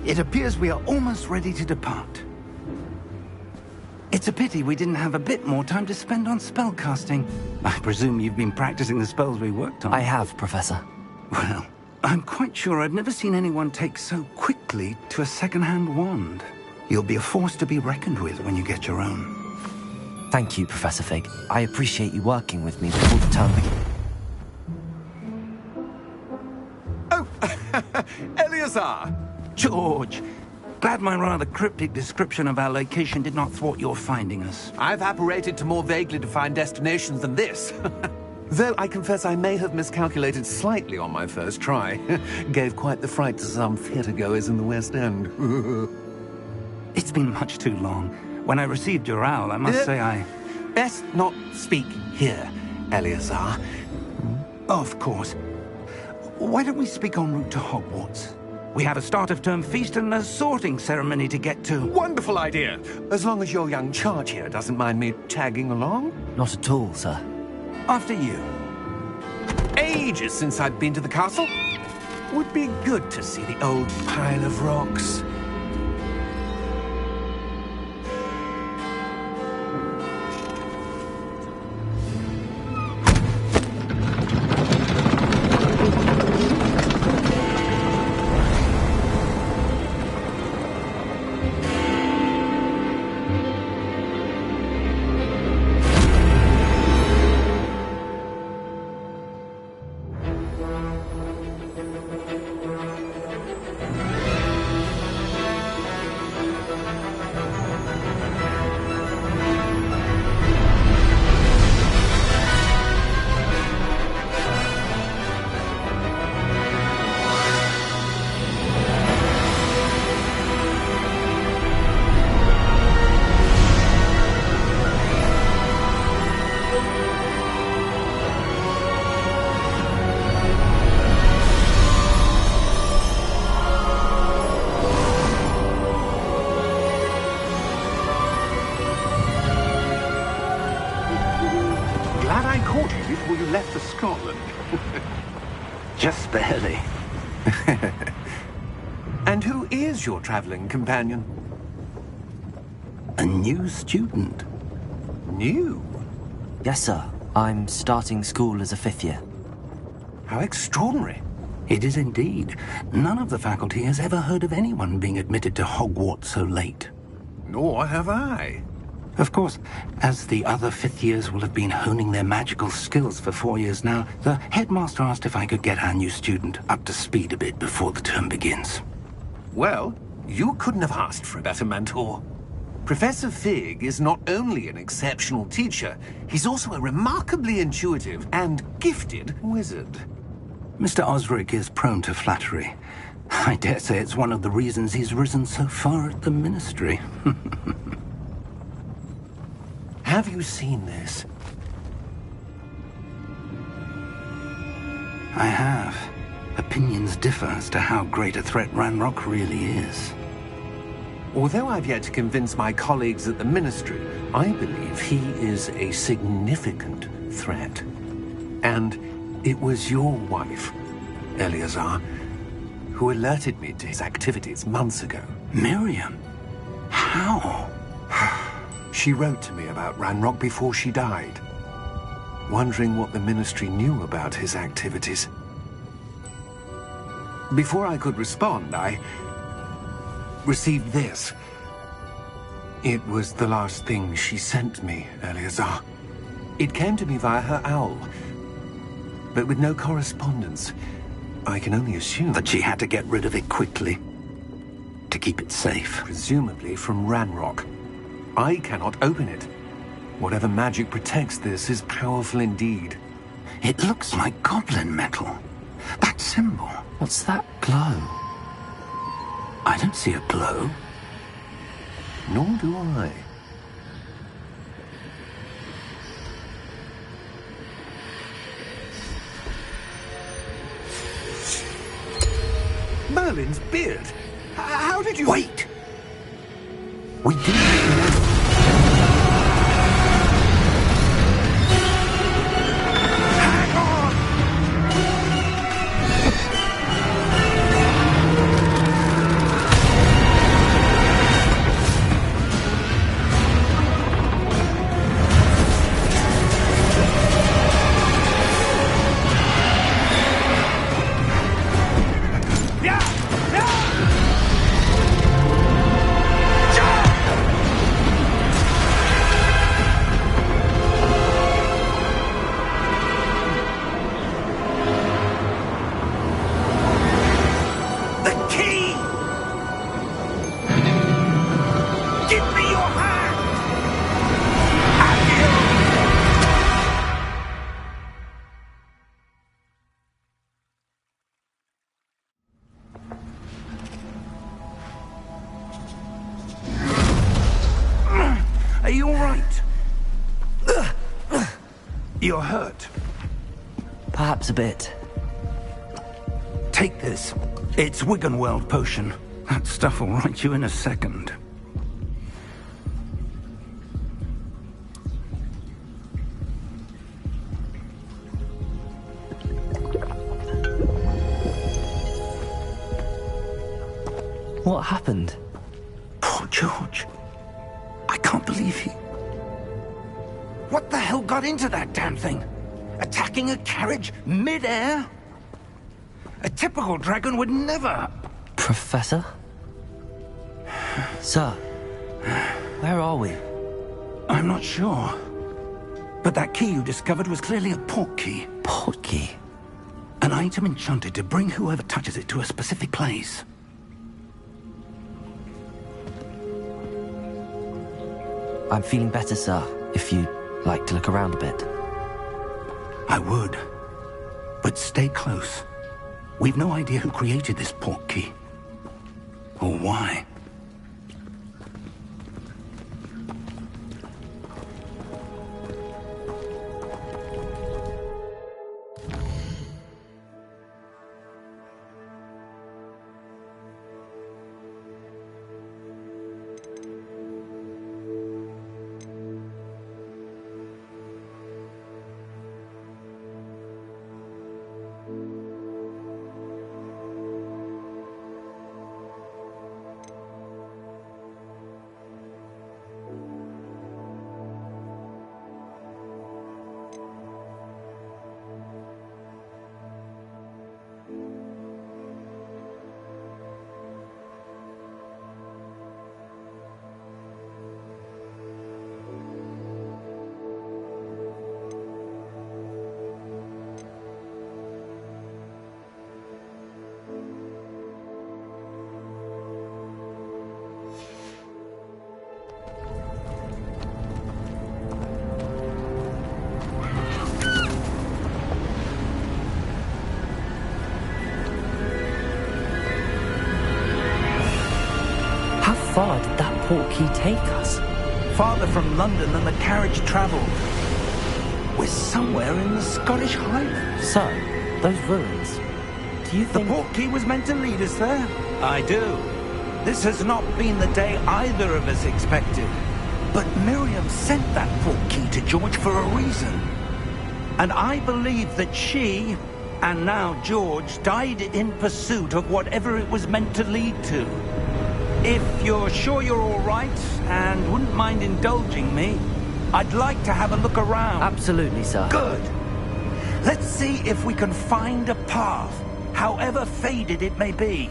It appears we are almost ready to depart. It's a pity we didn't have a bit more time to spend on spellcasting. I presume you've been practicing the spells we worked on. I have, Professor. Well, I'm quite sure I've never seen anyone take so quickly to a second-hand wand. You'll be a force to be reckoned with when you get your own. Thank you, Professor Fig. I appreciate you working with me before the term begins. Oh, Eleazar! George! Glad my rather cryptic description of our location did not thwart your finding us. I've apparated to more vaguely defined destinations than this. Though I confess I may have miscalculated slightly on my first try. Gave quite the fright to some theatre-goers in the West End. It's been much too long. When I received your owl, I must say I... Best not speak here, Eleazar. Of course. Why don't we speak en route to Hogwarts? We have a start-of-term feast and a sorting ceremony to get to. Wonderful idea! As long as your young charge here doesn't mind me tagging along. Not at all, sir. After you. Ages since I've been to the castle. Would be good to see the old pile of rocks. Before you left for Scotland. Just barely. And who is your traveling companion? A new student. New? Yes, sir. I'm starting school as a 5th year. How extraordinary. It is indeed. None of the faculty has ever heard of anyone being admitted to Hogwarts so late. Nor have I. Of course, as the other 5th years will have been honing their magical skills for 4 years now, the headmaster asked if I could get our new student up to speed a bit before the term begins. Well, you couldn't have asked for a better mentor. Professor Fig is not only an exceptional teacher, he's also a remarkably intuitive and gifted wizard. Mr. Osric is prone to flattery. I dare say it's one of the reasons he's risen so far at the Ministry. Have you seen this? I have. Opinions differ as to how great a threat Ranrock really is. Although I've yet to convince my colleagues at the Ministry, I believe he is a significant threat. And it was your wife, Eleazar, who alerted me to his activities months ago. Miriam? How? She wrote to me about Ranrock before she died, wondering what the Ministry knew about his activities. Before I could respond, I received this. It was the last thing she sent me, Eleazar. It came to me via her owl, but with no correspondence. I can only assume that she had to get rid of it quickly, to keep it safe. Presumably from Ranrock. I cannot open it. Whatever magic protects this is powerful indeed. It looks like goblin metal. That symbol. What's that glow? I don't see a glow. Nor do I. Merlin's beard. How did you... Wait! We didn't know. You're hurt. Perhaps a bit. Take this. It's Wiggenweld potion. That stuff will right you in a second. What happened? Poor George. I can't believe he... What the hell got into that damn thing? Attacking a carriage mid-air? A typical dragon would never... Professor? Sir, where are we? I'm not sure. But that key you discovered was clearly a port key. Port key? An item enchanted to bring whoever touches it to a specific place. I'm feeling better, sir, if you'd like to look around a bit. I would. But stay close. We've no idea who created this port key. Or why. How far did that port key take us? Farther from London than the carriage travelled. We're somewhere in the Scottish Highlands. Sir, those ruins. Do you think... The port key was meant to lead us there? I do. This has not been the day either of us expected. But Miriam sent that port key to George for a reason. And I believe that she, and now George, died in pursuit of whatever it was meant to lead to. If you're sure you're all right, and wouldn't mind indulging me, I'd like to have a look around. Absolutely, sir. Good. Let's see if we can find a path, however faded it may be.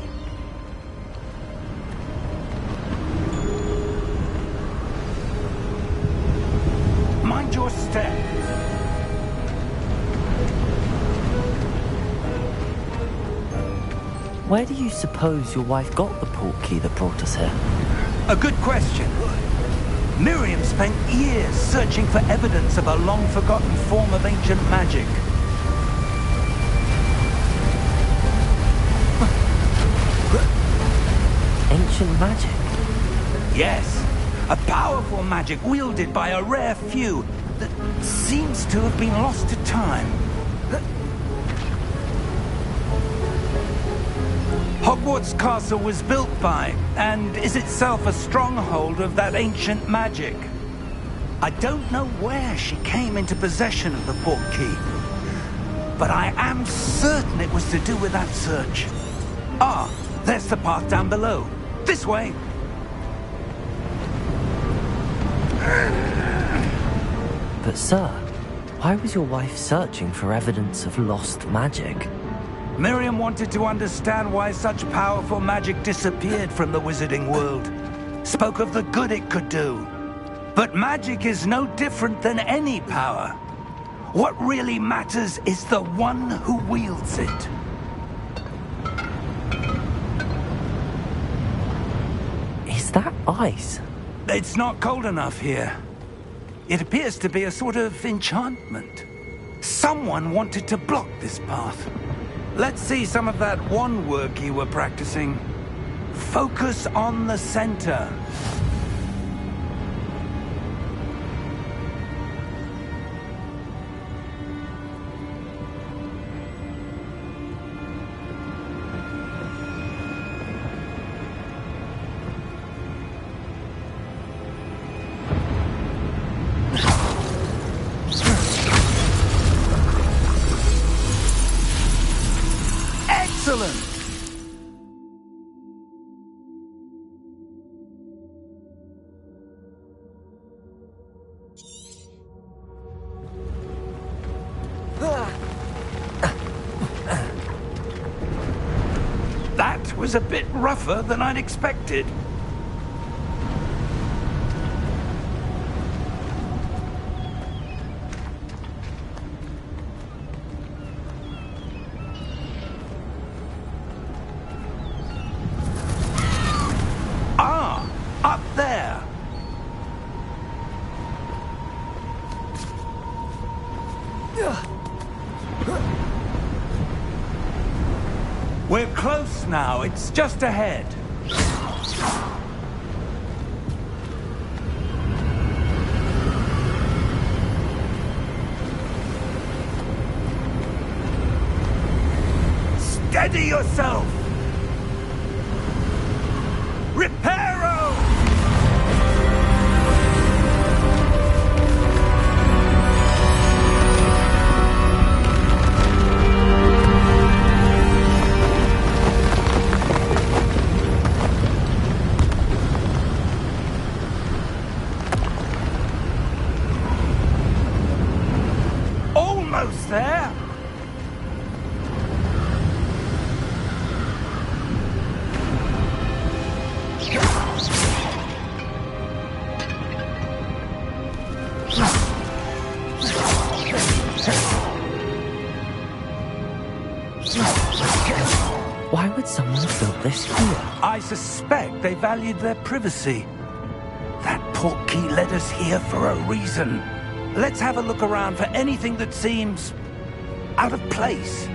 Mind your step. Where do you suppose your wife got the port key that brought us here? A good question. Miriam spent years searching for evidence of a long-forgotten form of ancient magic. Ancient magic? Yes, a powerful magic wielded by a rare few that seems to have been lost to time. Hogwarts Castle was built by, and is itself a stronghold of that ancient magic. I don't know where she came into possession of the port key, but I am certain it was to do with that search. Ah, there's the path down below. This way. But sir, why was your wife searching for evidence of lost magic? Miriam wanted to understand why such powerful magic disappeared from the wizarding world. Spoke of the good it could do. But magic is no different than any power. What really matters is the one who wields it. Is that ice? It's not cold enough here. It appears to be a sort of enchantment. Someone wanted to block this path. Let's see some of that wand work you were practicing. Focus on the center. That was a bit rougher than I'd expected. Ah, up there. We're close now. It's just ahead. Steady yourself! Reparo! Almost there! Why would someone have built this here? I suspect they valued their privacy. That portkey led us here for a reason. Let's have a look around for anything that seems out of place.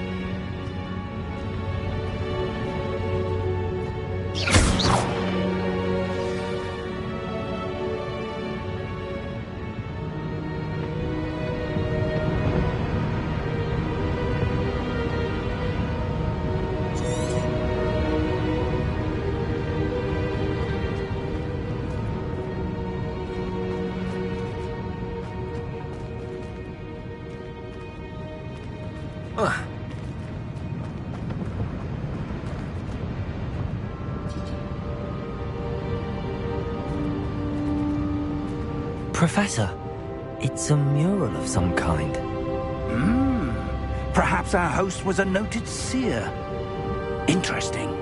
Professor, it's a mural of some kind. Perhaps our host was a noted seer. Interesting.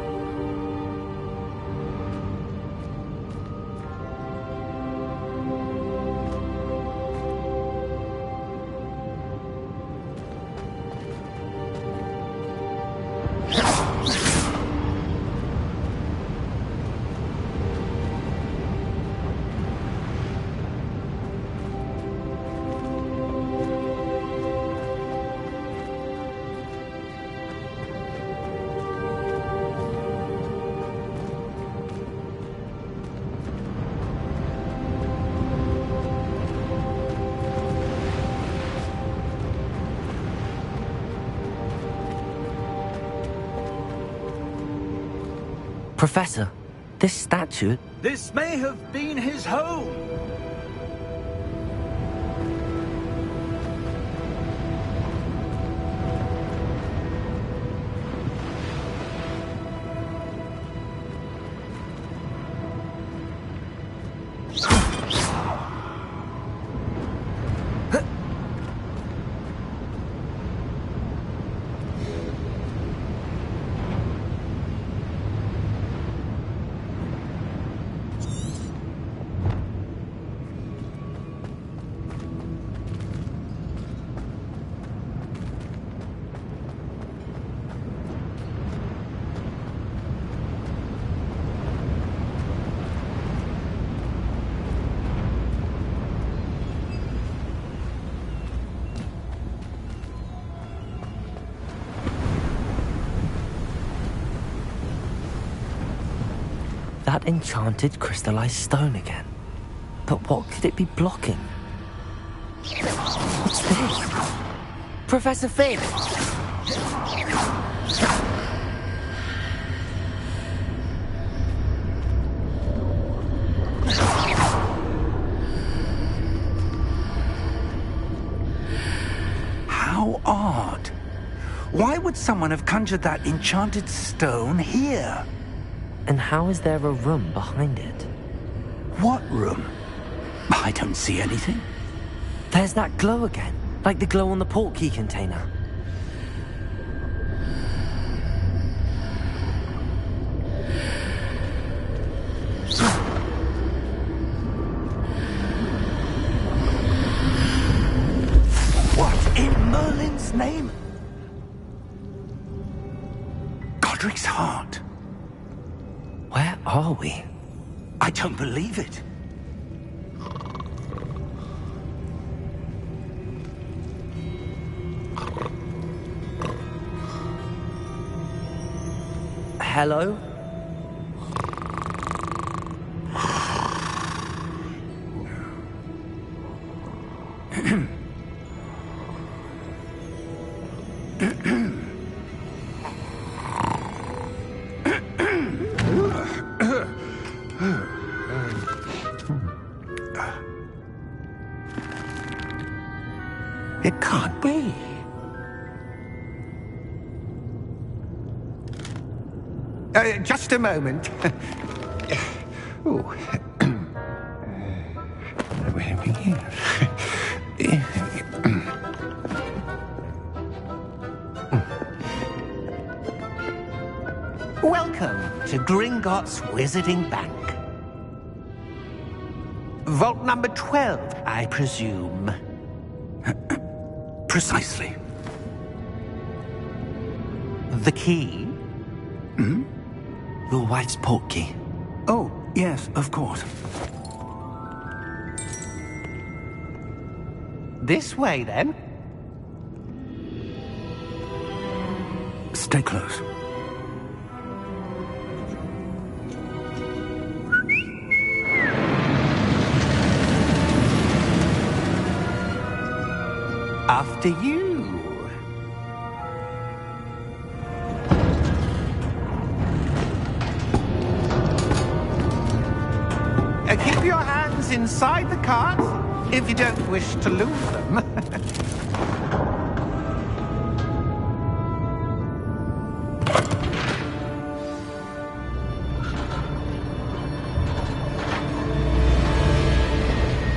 Professor, this statue... This may have been his home. That enchanted crystallized stone again. But what could it be blocking? What's this? Professor Finn! How odd. Why would someone have conjured that enchanted stone here? And how is there a room behind it? What room? I don't see anything. There's that glow again, like the glow on the portkey container. are we? I don't believe it. Hello? It can't be. Just a moment. Oh. Where do we begin? Welcome to Gringotts Wizarding Bank. Vault number 12, I presume. Precisely. The key? Your wife's portkey. Oh, yes, of course. This way, then. Stay close. After you. Keep your hands inside the cart if you don't wish to lose them.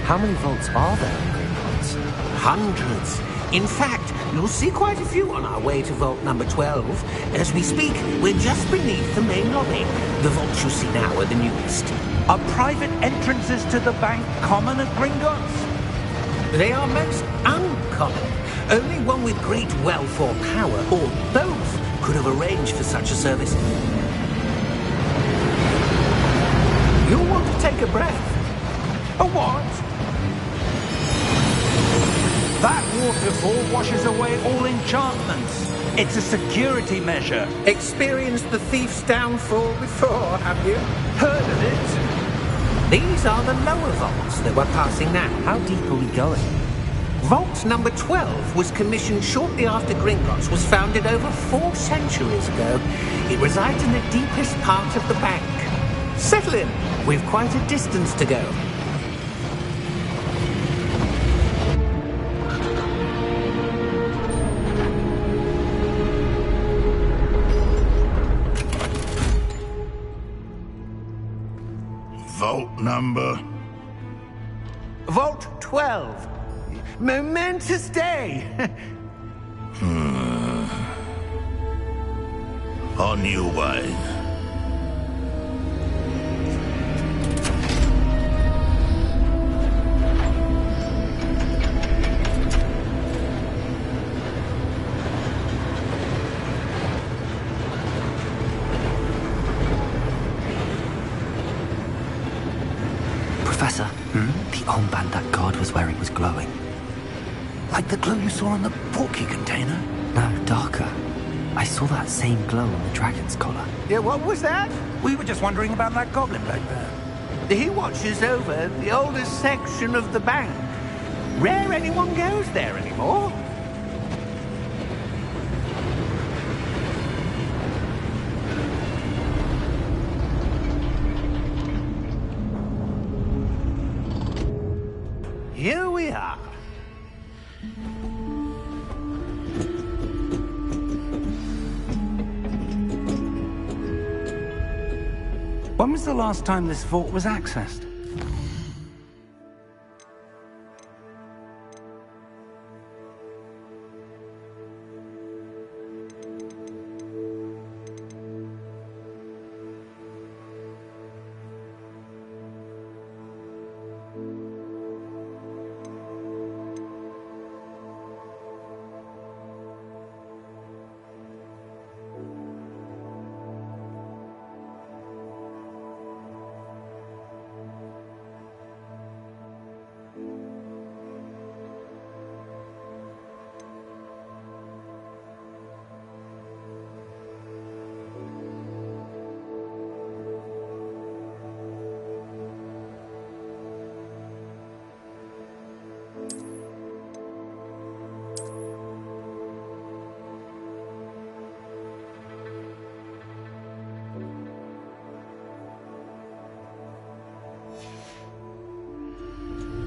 How many vaults are there in Gringotts? Hundreds. In fact, you'll see quite a few on our way to vault number 12. As we speak, we're just beneath the main lobby. The vaults you see now are the newest. Are private entrances to the bank common at Gringotts? They are most uncommon. Only one with great wealth or power, or both, could have arranged for such a service. You'll want to take a breath. A what? That waterfall washes away all enchantments. It's a security measure. Experienced the thief's downfall before, have you? Heard of it? These are the lower vaults that we're passing now. How deep are we going? Vault number 12 was commissioned shortly after Gringotts was founded over 4 centuries ago. It resides in the deepest part of the bank. Settle in. We've quite a distance to go. Vault number? Vault 12. Momentous day. On your way. Professor, the armband that guard was wearing was glowing. Like the glow you saw on the portkey container? No, darker. I saw that same glow on the dragon's collar. Yeah, what was that? We were just wondering about that goblin back there. He watches over the oldest section of the bank. Rare anyone goes there anymore. Here we are. When was the last time this vault was accessed?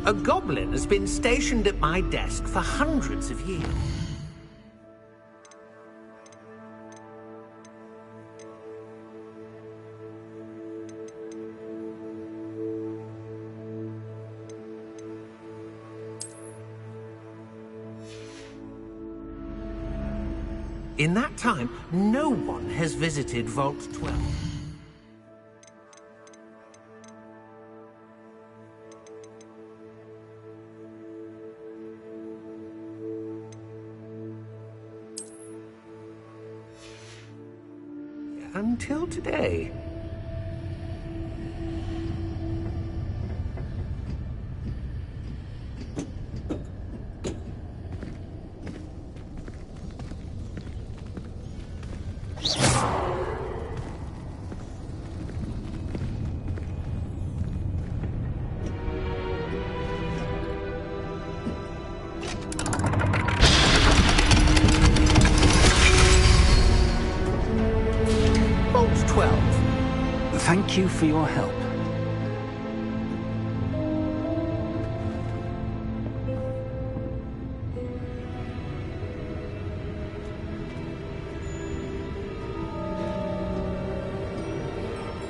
A goblin has been stationed at my desk for hundreds of years. In that time, no one has visited Vault 12. Until today. Vault 12. Thank you for your help.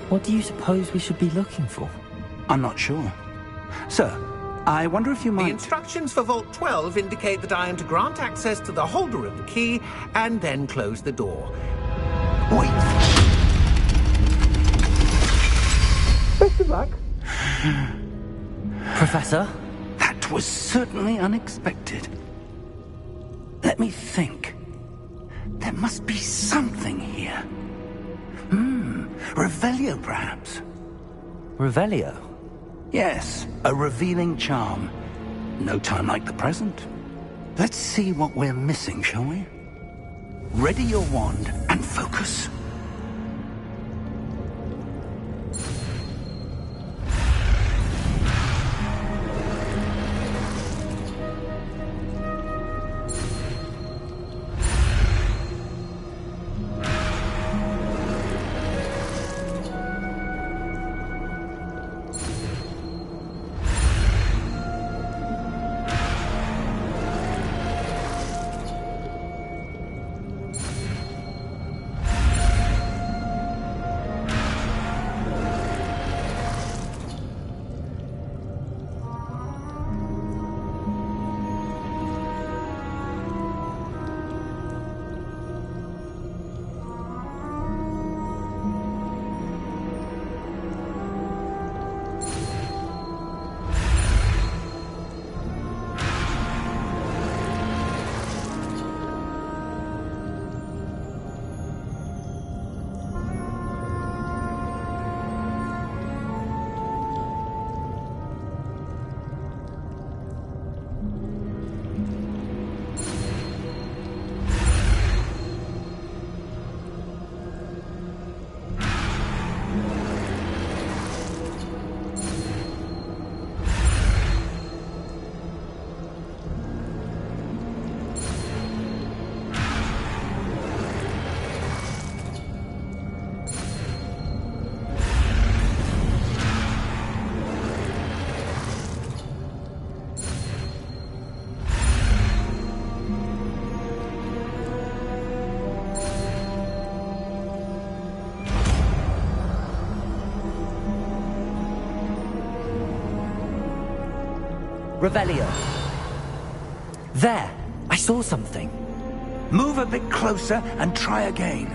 What do you suppose we should be looking for? I'm not sure. Sir, I wonder if you The might... instructions for Vault 12 indicate that I am to grant access to the holder of the key and then close the door. Wait! Best of luck. Professor? That was certainly unexpected. Let me think. There must be something here. Revelio, perhaps? Revelio? Yes, a revealing charm. No time like the present. Let's see what we're missing, shall we? Ready your wand and focus. Revelio. There! I saw something. Move a bit closer and try again.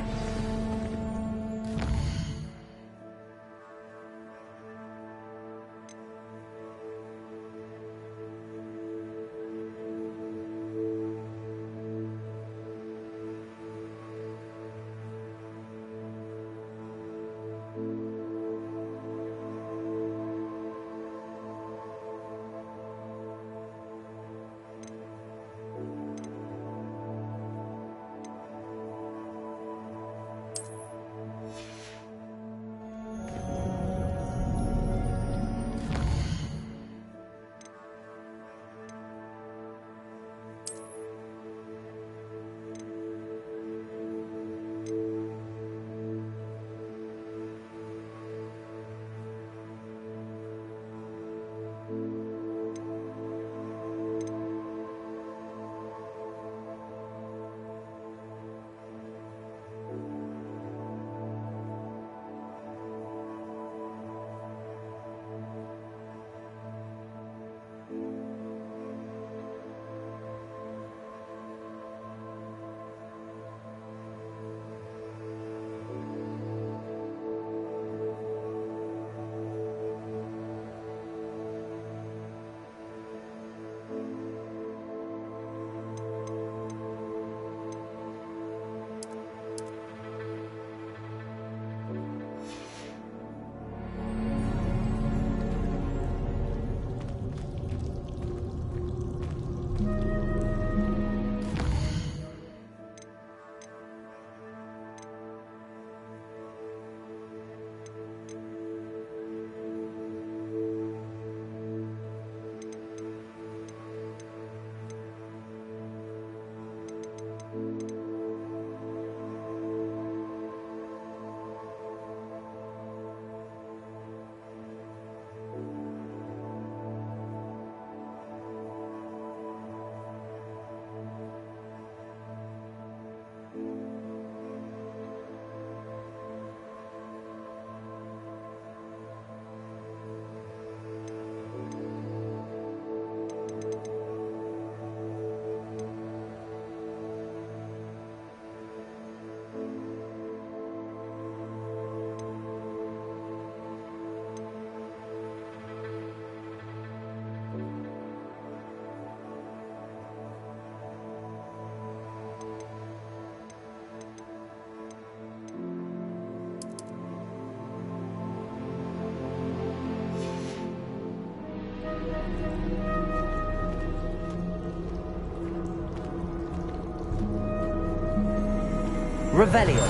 Revelio.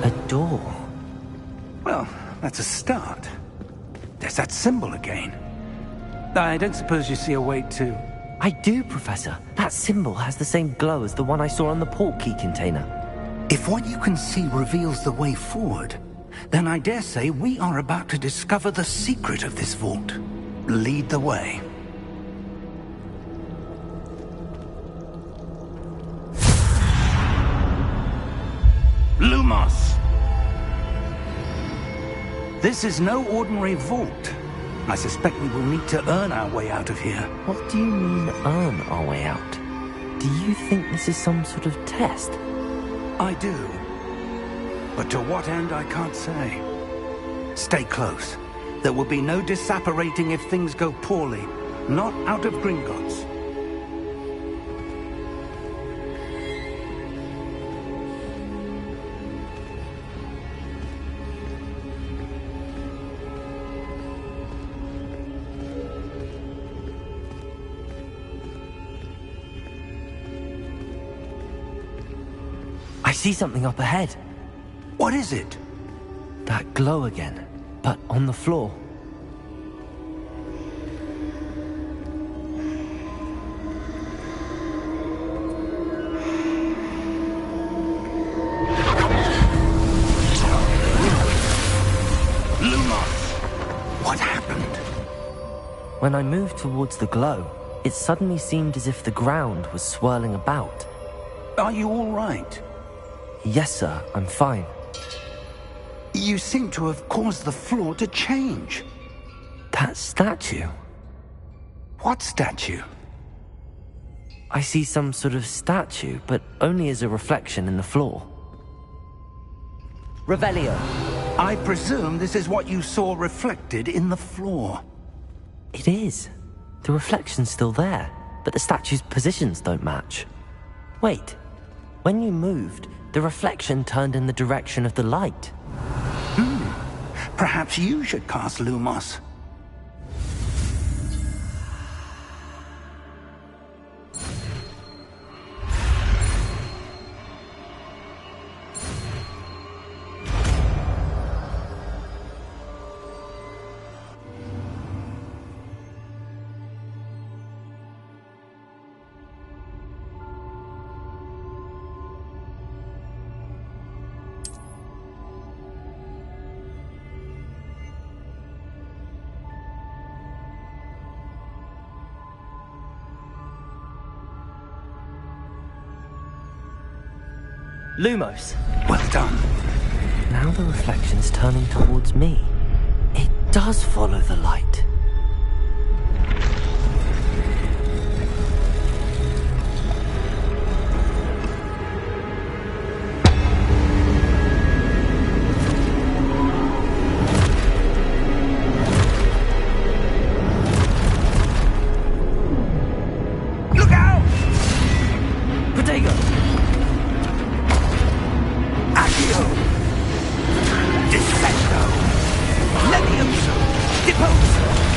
A door. Well, that's a start. There's that symbol again. I don't suppose you see a way to... I do, Professor. That symbol has the same glow as the one I saw on the portkey container. If what you can see reveals the way forward, then I dare say we are about to discover the secret of this vault. Lead the way. Lumos! This is no ordinary vault. I suspect we will need to earn our way out of here. What do you mean, earn our way out? Do you think this is some sort of test? I do. But to what end, I can't say. Stay close. There will be no disapparating if things go poorly. Not out of Gringotts. I see something up ahead. What is it? That glow again, but on the floor. Lumos! What happened? When I moved towards the glow, it suddenly seemed as if the ground was swirling about. Are you all right? Yes, sir, I'm fine. You seem to have caused the floor to change. That statue. What statue? I see some sort of statue, but only as a reflection in the floor. Revelio. I presume this is what you saw reflected in the floor. It is. The reflection's still there, but the statue's positions don't match. Wait. When you moved, the reflection turned in the direction of the light. Perhaps you should cast Lumos. Lumos. Well done. Now the reflection's turning towards me. It does follow the light. Look out! Protego! Accio! Descendo! Levioso! Deposo!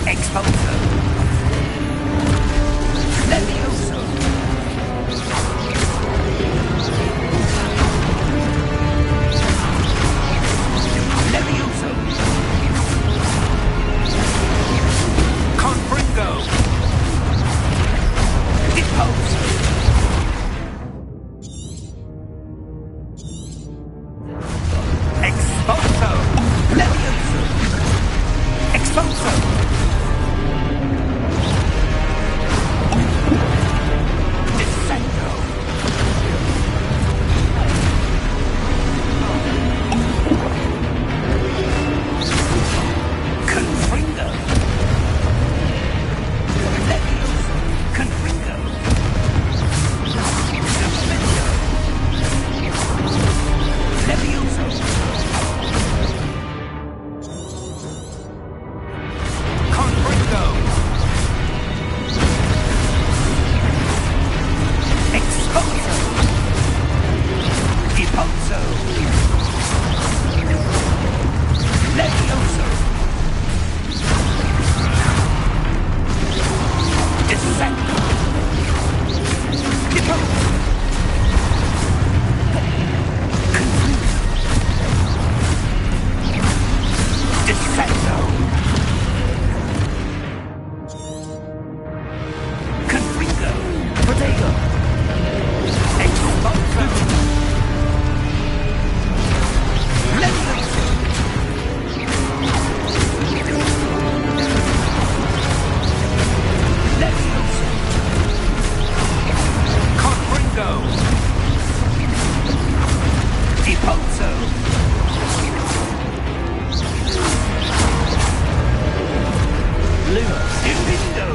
Expulso. Levioso. Levioso. Confringo. Depose. Expulso. Levioso. Expulso. Descendo. Confringo. Levioso. Confringo. Defendo. Levioso. Confringo. Expulso. Depulso. Levioso. Descendo. Depulso. Descendo. Confringo. Protego. Expulso. Levioso. Levioso. Confringo. Depulso. Lumos. Defendo.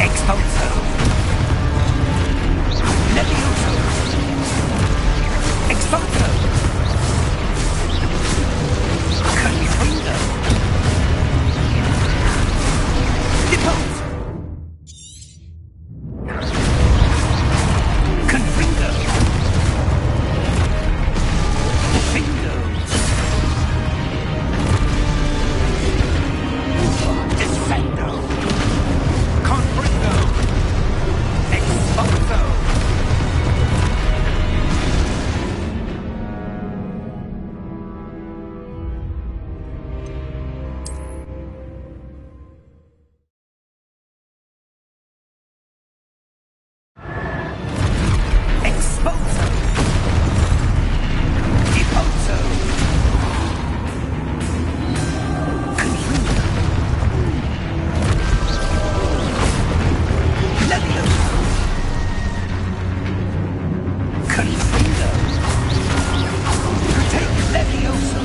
Expulso. Levioso. Expulso. Confringo. Depulso. Confringo. Defendo. Descendo. Confringo. Expulso. Expulso. Depulso. Confringo. Levioso. Confringo. Take Levioso.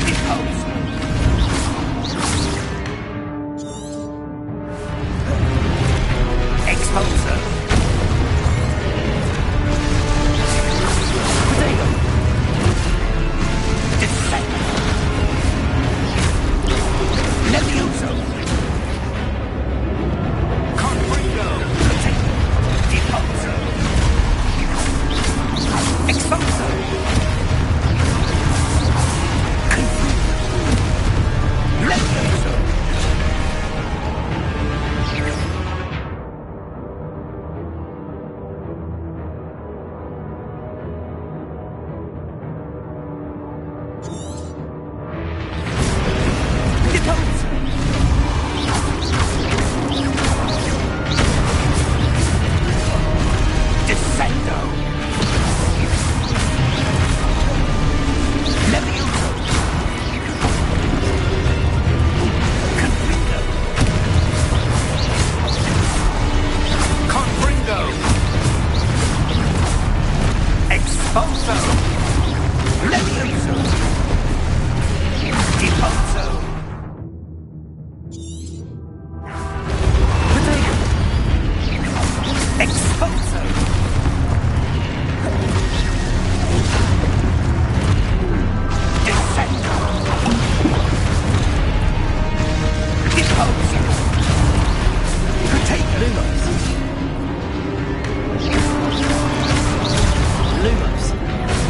Depulso. Expulso. Protego. Descendo. Levioso. Confringo. Protego. Depulso. Expulso. Confringo. Levioso. Depulso. Descendo. Levioso. Confringo. Confringo. Expulso. Levioso. Depulso. Protego. Expulso. Descendo. Depulso. Protego. Lumos. Lumos.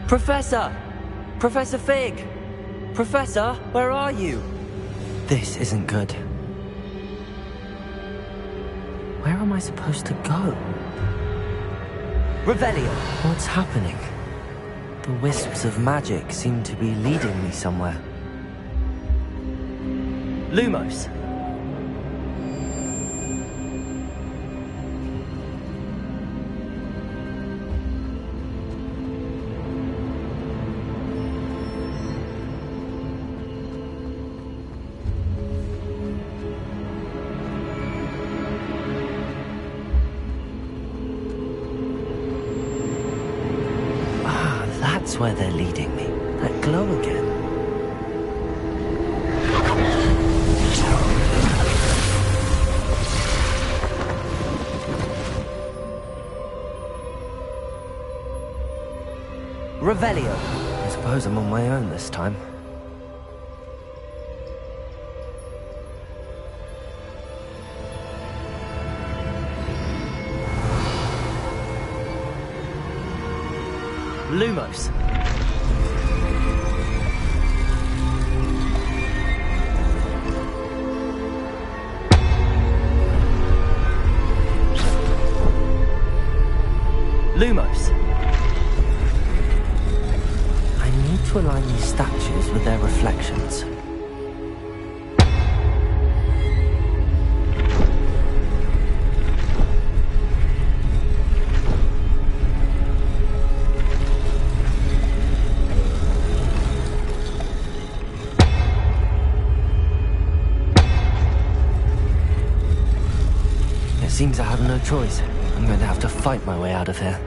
Professor! Professor Fig! Professor, where are you? This isn't good. Where am I supposed to go? Revelio! What's happening? The wisps of magic seem to be leading me somewhere. Lumos! That's where they're leading me. That glow again. Revelio. I suppose I'm on my own this time. Lumos. Lumos. I need to align these statues with their reflections. It seems I have no choice. I'm going to have to fight my way out of here.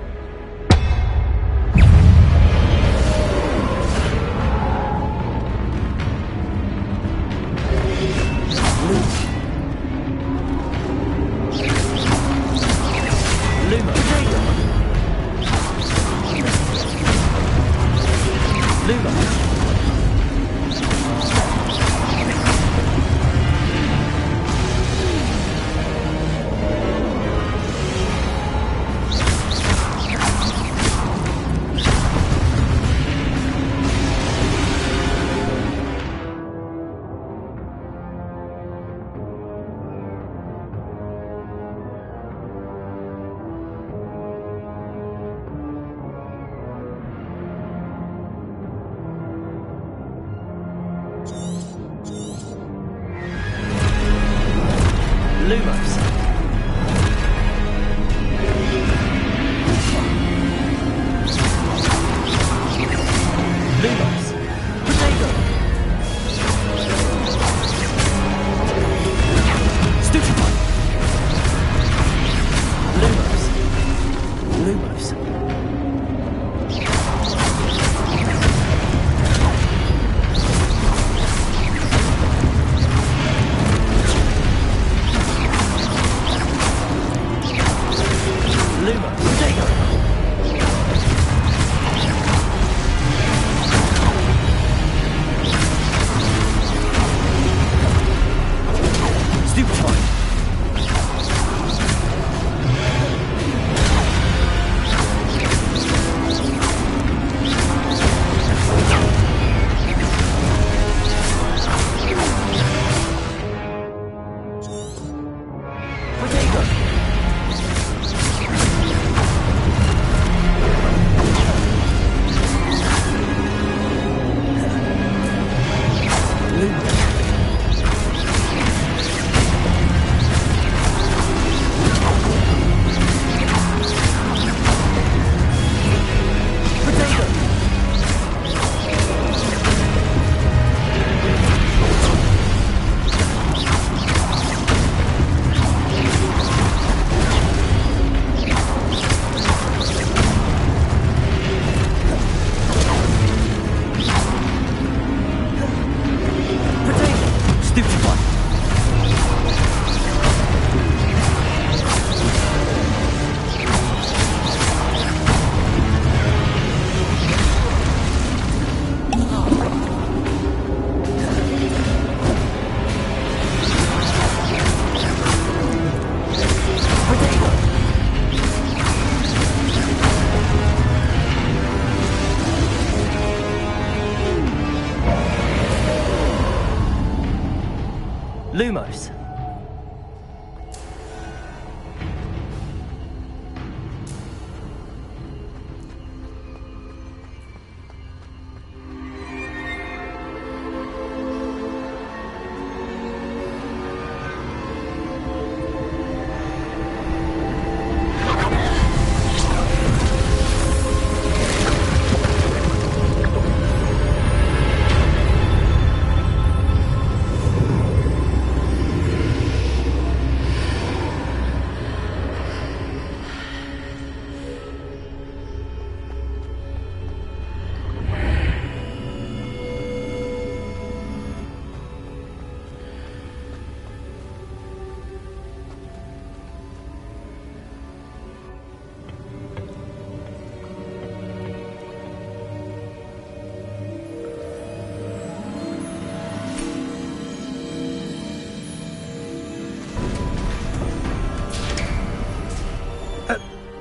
Lumos.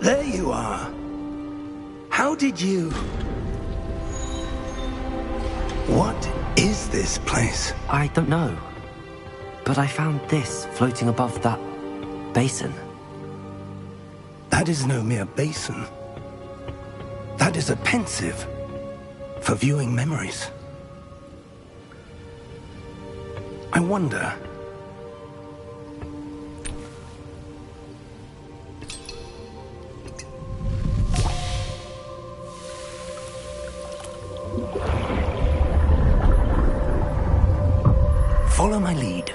There you are. How did you... What is this place? I don't know. But I found this floating above that basin. That is no mere basin. That is a pensive for viewing memories. I wonder... Follow my lead.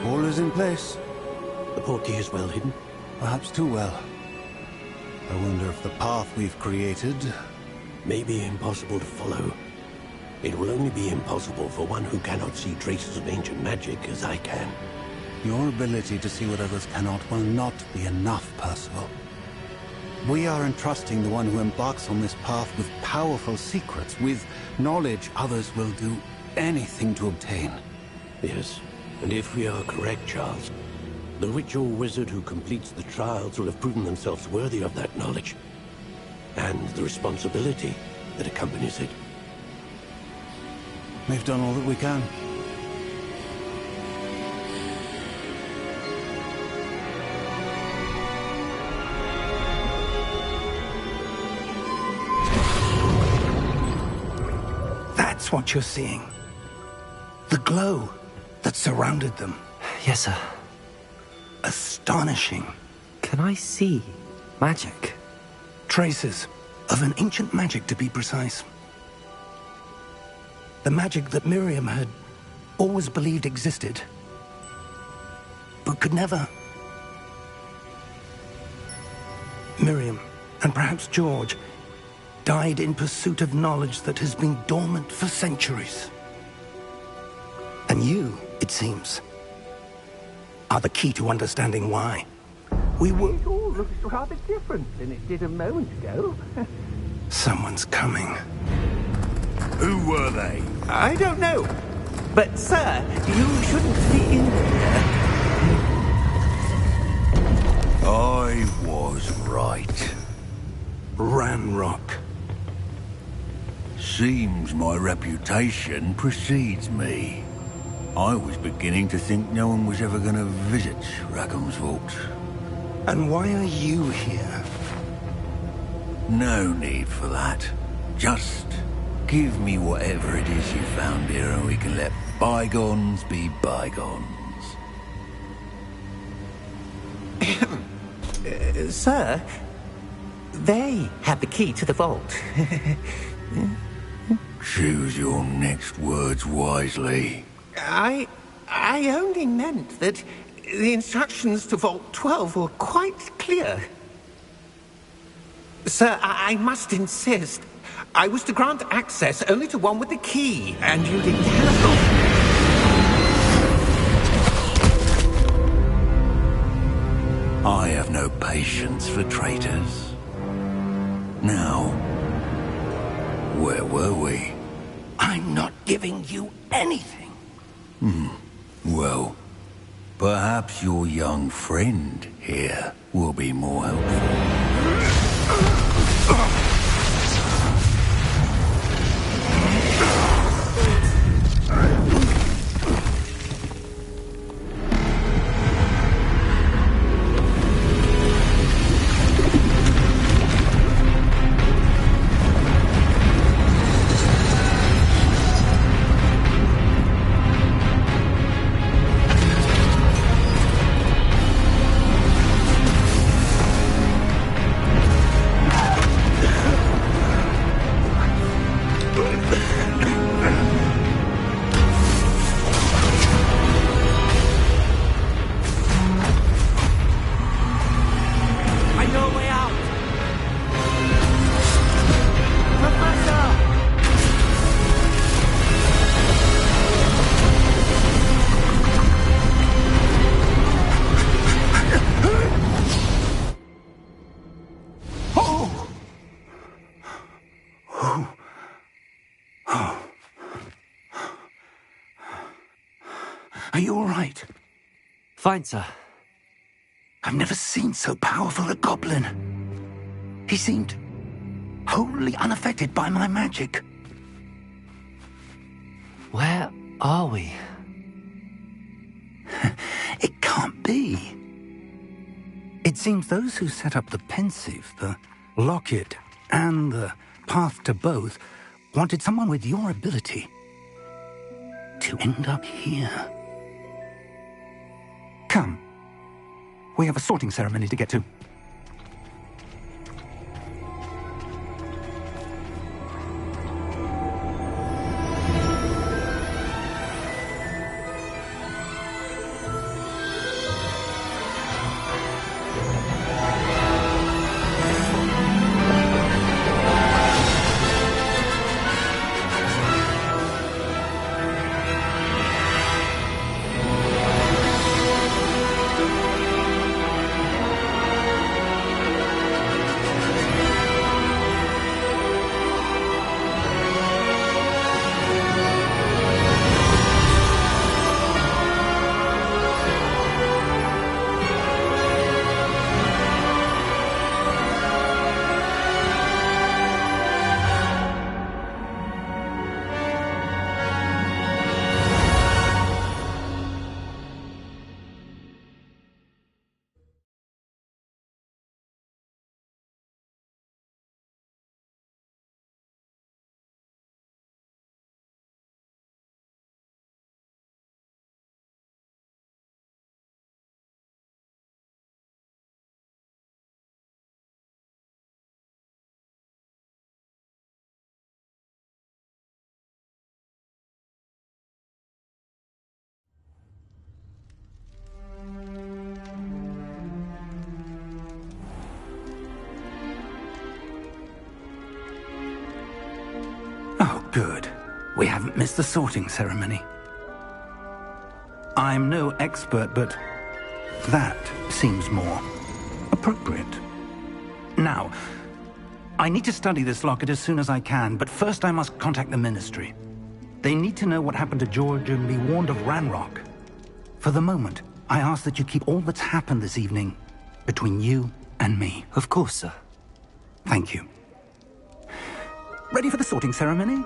All is in place. The portkey is well hidden. Perhaps too well. I wonder if the path we've created... May be impossible to follow. It will only be impossible for one who cannot see traces of ancient magic as I can. Your ability to see what others cannot will not be enough, Percival. We are entrusting the one who embarks on this path with powerful secrets, with knowledge others will do anything to obtain. Yes, and if we are correct, Charles, the witch or wizard who completes the trials will have proven themselves worthy of that knowledge, and the responsibility that accompanies it. We've done all that we can. That's what you're seeing. The glow that surrounded them. Yes, sir. Astonishing. Can I see magic? Traces of an ancient magic, to be precise. The magic that Miriam had always believed existed, but could never. Miriam, and perhaps George, died in pursuit of knowledge that has been dormant for centuries. And you, it seems, are the key to understanding why. We were... It all looks rather different than it did a moment ago. Someone's coming. Who were they? I don't know. But, sir, you shouldn't be in here. I was right. Ranrock. Seems my reputation precedes me. I was beginning to think no one was ever going to visit Rackham's Vault. And why are you here? No need for that. Just give me whatever it is you found here and we can let bygones be bygones. Sir, they have the key to the vault. Choose your next words wisely. I only meant that the instructions to Vault 12 were quite clear. Sir, I must insist. I was to grant access only to one with the key, and you didn't have... I have no patience once for traitors. Now, where were we? I'm not giving you anything. Well, perhaps your young friend here will be more helpful. Are you all right? Fine, sir. I've never seen so powerful a goblin. He seemed wholly unaffected by my magic. Where are we? It can't be. It seems those who set up the pensive, the locket, and the path to both wanted someone with your ability to end up here. Come. We have a sorting ceremony to get to. Oh, good. We haven't missed the sorting ceremony. I'm no expert, but that seems more appropriate. Now, I need to study this locket as soon as I can, but first I must contact the Ministry. They need to know what happened to George and be warned of Ranrock. For the moment, I ask that you keep all that's happened this evening between you and me. Of course, sir. Thank you. Ready for the sorting ceremony?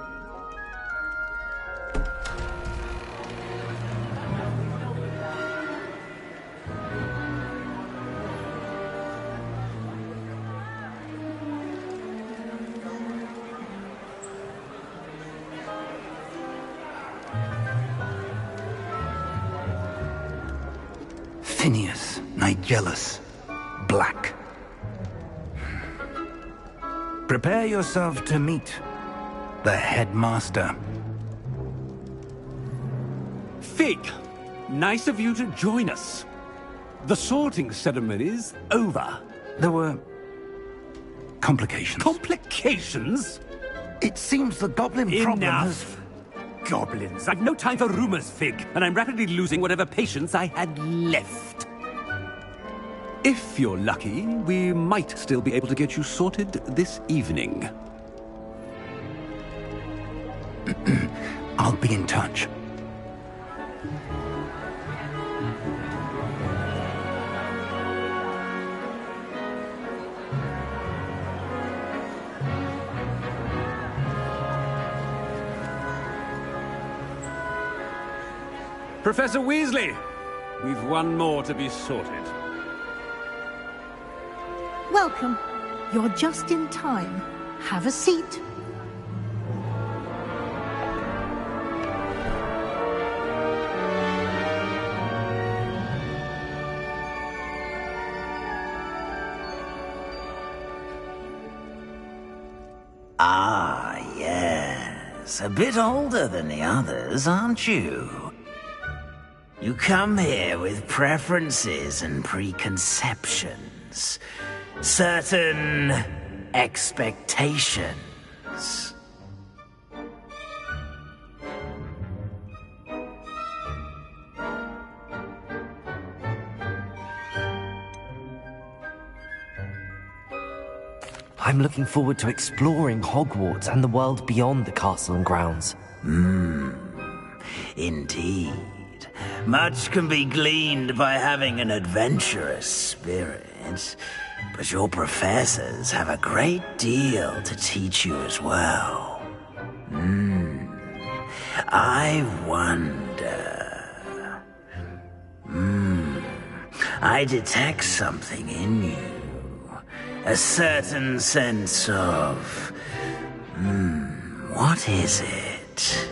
Phineas, Nigellus, Black. Prepare yourself to meet the headmaster. Fig, nice of you to join us. The sorting ceremony's over. There were complications. Complications? It seems the goblin problem has... Enough! Goblins. I've no time for rumors, Fig, and I'm rapidly losing whatever patience I had left. If you're lucky, we might still be able to get you sorted this evening. I'll be in touch. Professor Weasley, we've one more to be sorted. Welcome. You're just in time. Have a seat. Ah, yes. A bit older than the others, aren't you? You come here with preferences and preconceptions. Certain expectations. I'm looking forward to exploring Hogwarts and the world beyond the castle and grounds. Indeed. Much can be gleaned by having an adventurous spirit, but your professors have a great deal to teach you as well. I wonder... I detect something in you. A certain sense of... what is it?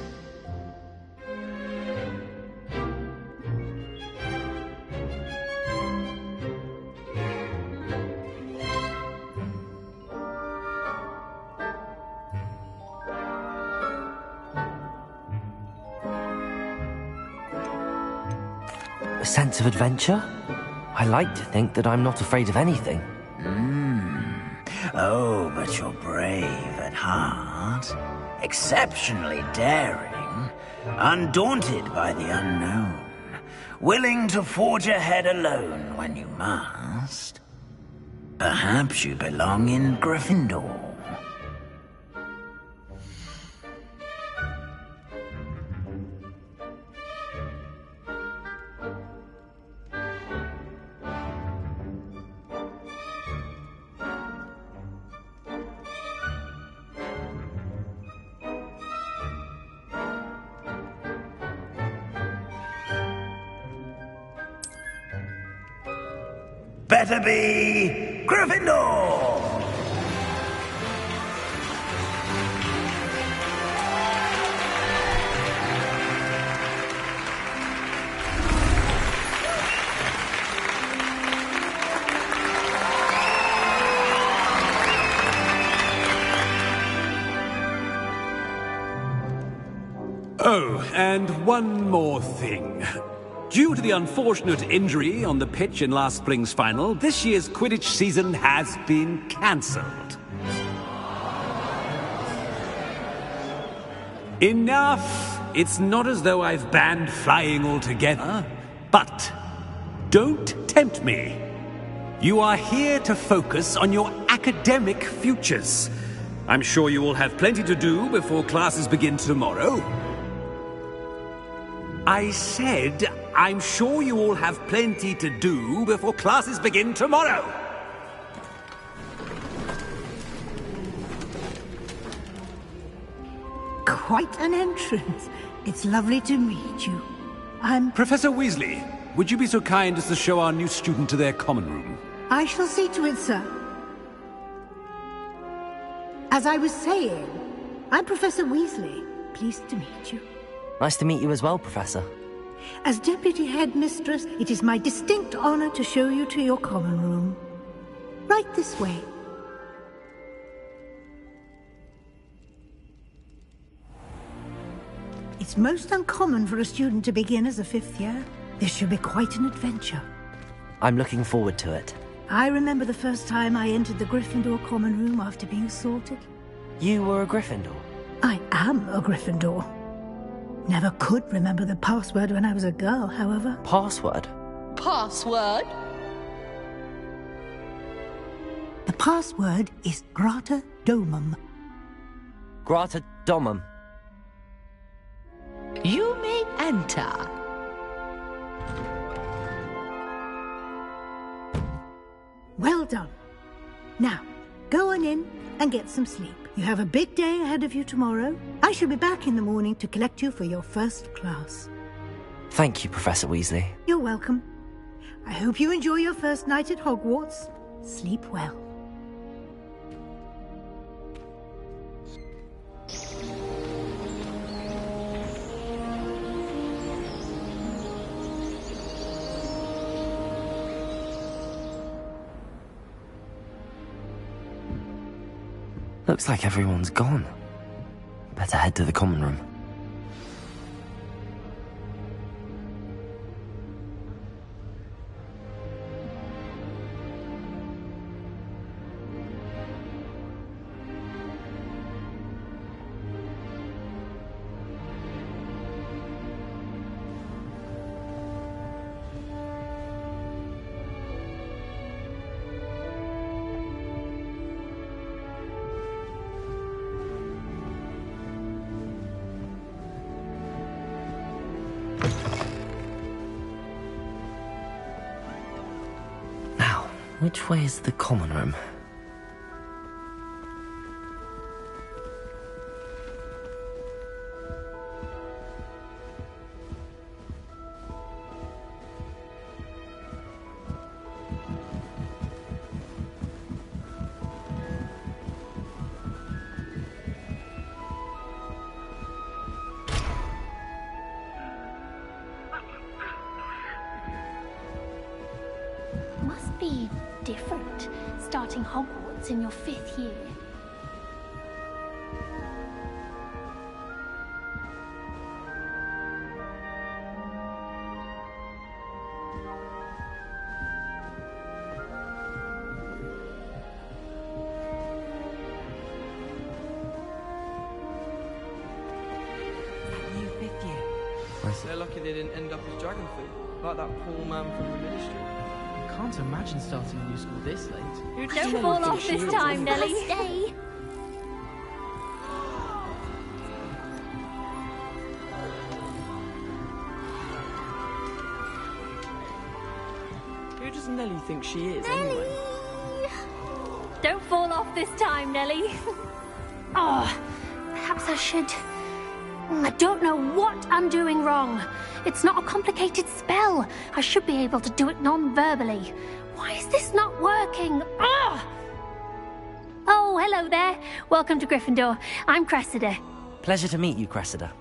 A sense of adventure? I like to think that I'm not afraid of anything. Oh, but you're brave at heart. Exceptionally daring. Undaunted by the unknown. Willing to forge ahead alone when you must. Perhaps you belong in Gryffindor. Better be Gryffindor! Oh, and one more thing. Due to the unfortunate injury on the pitch in last spring's final, this year's Quidditch season has been cancelled. Enough! It's not as though I've banned flying altogether, but don't tempt me. You are here to focus on your academic futures. I'm sure you will have plenty to do before classes begin tomorrow. I said, I'm sure you all have plenty to do before classes begin tomorrow. Quite an entrance. It's lovely to meet you. I'm... Professor Weasley, would you be so kind as to show our new student to their common room? I shall see to it, sir. As I was saying, I'm Professor Weasley. Pleased to meet you. Nice to meet you as well, Professor. As Deputy Headmistress, it is my distinct honor to show you to your common room. Right this way. It's most uncommon for a student to begin as a fifth year. This should be quite an adventure. I'm looking forward to it. I remember the first time I entered the Gryffindor common room after being sorted. You were a Gryffindor? I am a Gryffindor. Never could remember the password when I was a girl, however. Password? Password? The password is Grata Domum. Grata Domum. You may enter. Well done. Now, go on in and get some sleep. You have a big day ahead of you tomorrow. I shall be back in the morning to collect you for your first class. Thank you, Professor Weasley. You're welcome. I hope you enjoy your first night at Hogwarts. Sleep well. Looks like everyone's gone. Better head to the common room. Which way is the common room? Must be different, starting Hogwarts in your 5th year. They're lucky they didn't end up as dragon food, like that poor man from the ministry. I can't imagine starting a new school this late. Don't fall off this time, Nelly. Stay. Who does Nelly think she is, anyway? Don't fall off this time, Nelly. Oh, perhaps I should... I don't know what I'm doing wrong. It's not a complicated spell. I should be able to do it non-verbally. Why is this not working? Ugh! Oh, hello there. Welcome to Gryffindor. I'm Cressida. Pleasure to meet you, Cressida.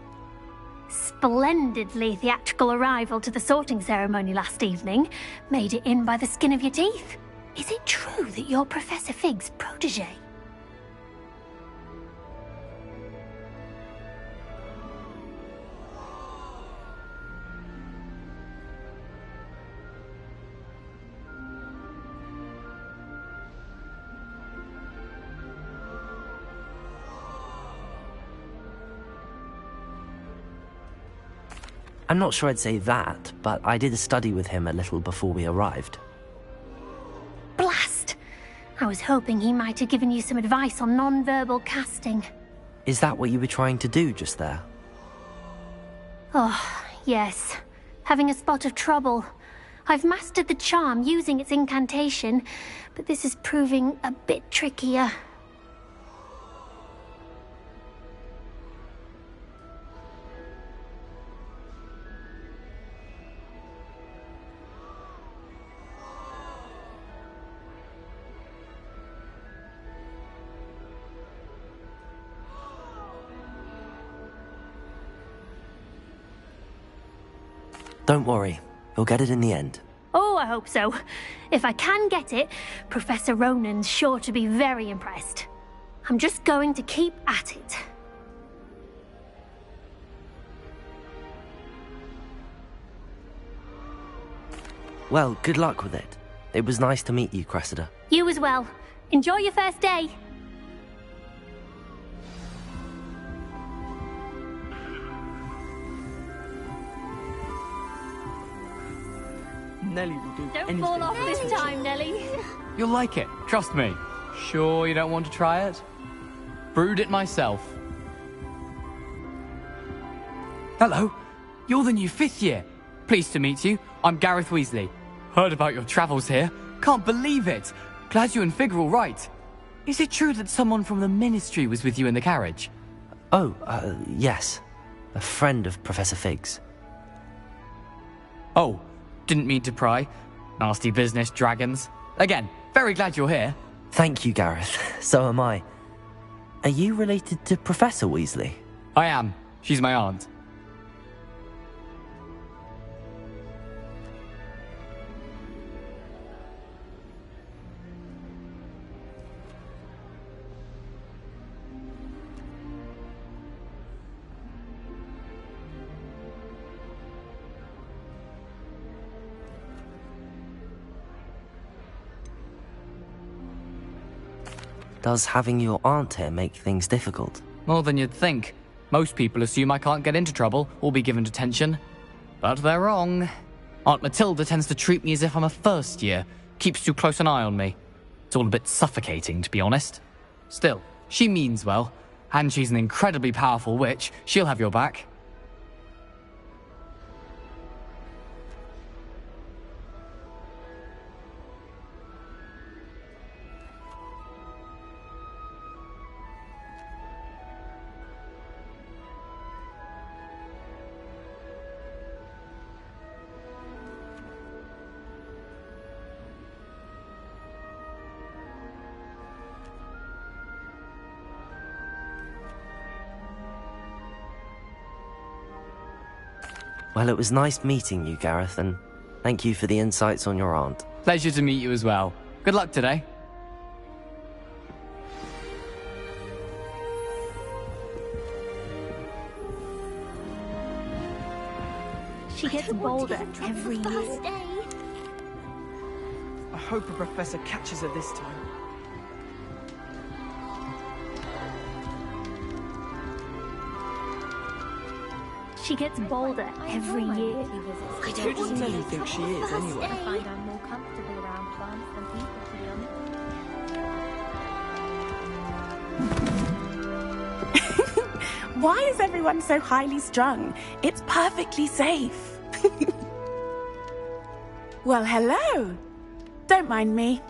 Splendidly theatrical arrival to the sorting ceremony last evening. Made it in by the skin of your teeth. Is it true that you're Professor Fig's protege? I'm not sure I'd say that, but I did a study with him a little before we arrived. Blast! I was hoping he might have given you some advice on non-verbal casting. Is that what you were trying to do just there? Oh, yes. Having a spot of trouble. I've mastered the charm using its incantation, but this is proving a bit trickier. Don't worry, you'll get it in the end. Oh, I hope so. If I can get it, Professor Ronan's sure to be very impressed. I'm just going to keep at it. Well, good luck with it. It was nice to meet you, Cressida. You as well. Enjoy your first day. Nelly will do Don't anything. fall off this time, Nelly. You'll like it, trust me. Sure you don't want to try it? Brewed it myself. Hello, you're the new 5th year. Pleased to meet you. I'm Gareth Weasley. Heard about your travels here. Can't believe it. Glad you and Fig are all right. Is it true that someone from the Ministry was with you in the carriage? Oh, yes. A friend of Professor Fig's. Oh, didn't mean to pry. Nasty business, dragons. Again, very glad you're here. Thank you, Gareth. So am I. Are you related to Professor Weasley? I am. She's my aunt. Does having your aunt here make things difficult? More than you'd think. Most people assume I can't get into trouble or be given detention. But they're wrong. Aunt Matilda tends to treat me as if I'm a first year, keeps too close an eye on me. It's all a bit suffocating, to be honest. Still, she means well, and she's an incredibly powerful witch. She'll have your back. Well, it was nice meeting you, Gareth, and thank you for the insights on your aunt. Pleasure to meet you as well. Good luck today. She gets bolder every year. I hope a professor catches her this time. She gets bolder every year. Who does Nelly think she is, anyway? I find I'm more comfortable around plants than people, to be honest. Why is everyone so highly strung? It's perfectly safe. Well, hello. Don't mind me.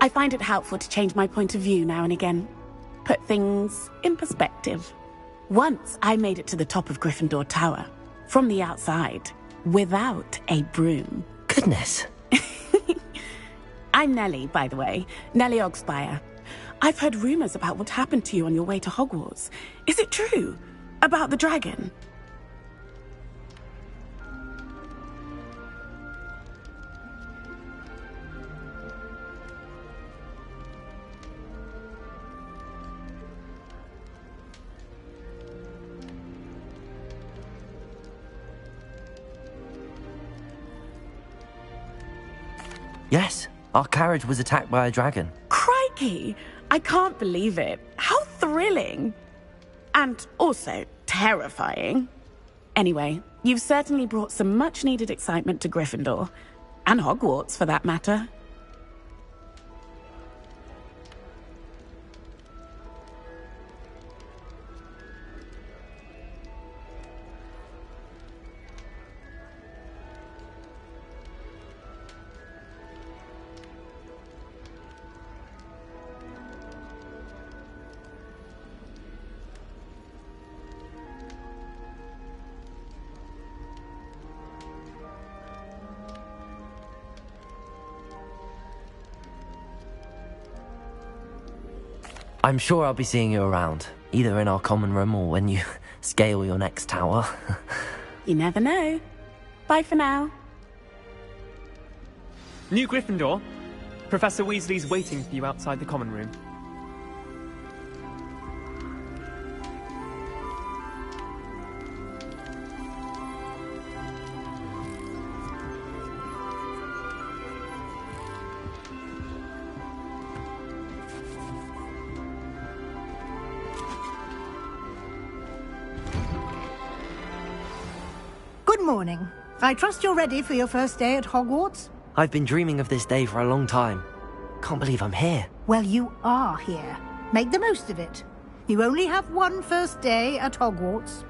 I find it helpful to change my point of view now and again. Put things in perspective. Once I made it to the top of Gryffindor Tower, from the outside, without a broom. Goodness. I'm Nellie, by the way. Nellie Ogspire. I've heard rumors about what happened to you on your way to Hogwarts. Is it true? About the dragon? Yes, our carriage was attacked by a dragon. Crikey! I can't believe it. How thrilling! And also terrifying. Anyway, you've certainly brought some much-needed excitement to Gryffindor. And Hogwarts, for that matter. I'm sure I'll be seeing you around, either in our common room or when you scale your next tower. You never know. Bye for now. New Gryffindor. Professor Weasley's waiting for you outside the common room. Good morning. I trust you're ready for your first day at Hogwarts? I've been dreaming of this day for a long time. Can't believe I'm here. Well, you are here. Make the most of it. You only have one first day at Hogwarts.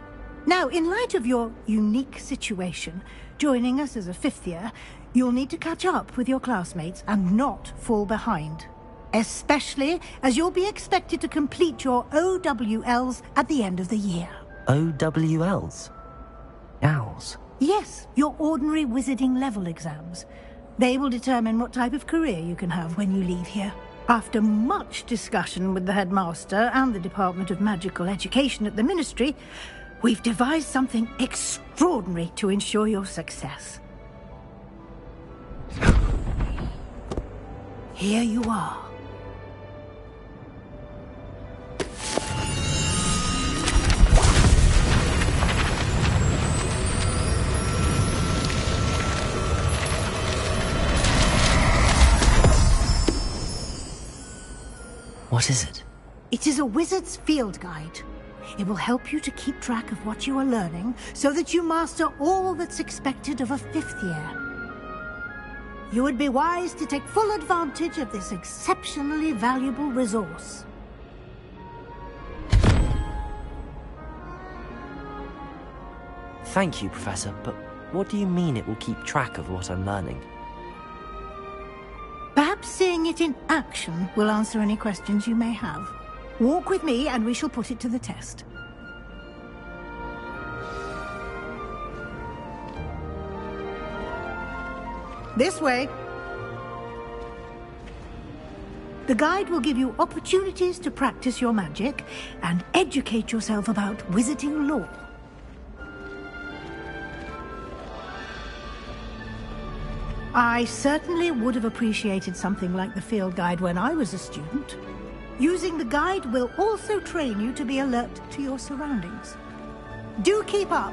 Now, in light of your unique situation, joining us as a fifth year, you'll need to catch up with your classmates and not fall behind. Especially as you'll be expected to complete your OWLs at the end of the year. OWLs? Owls? Yes, your ordinary wizarding level exams. They will determine what type of career you can have when you leave here. After much discussion with the headmaster and the Department of Magical Education at the Ministry, we've devised something extraordinary to ensure your success. Here you are. What is it? It is a wizard's field guide. It will help you to keep track of what you are learning so that you master all that's expected of a fifth year. You would be wise to take full advantage of this exceptionally valuable resource. Thank you, Professor, but what do you mean it will keep track of what I'm learning? Perhaps seeing it in action will answer any questions you may have. Walk with me and we shall put it to the test. This way. The guide will give you opportunities to practice your magic and educate yourself about wizarding lore. I certainly would have appreciated something like the field guide when I was a student. Using the guide will also train you to be alert to your surroundings. Do keep up.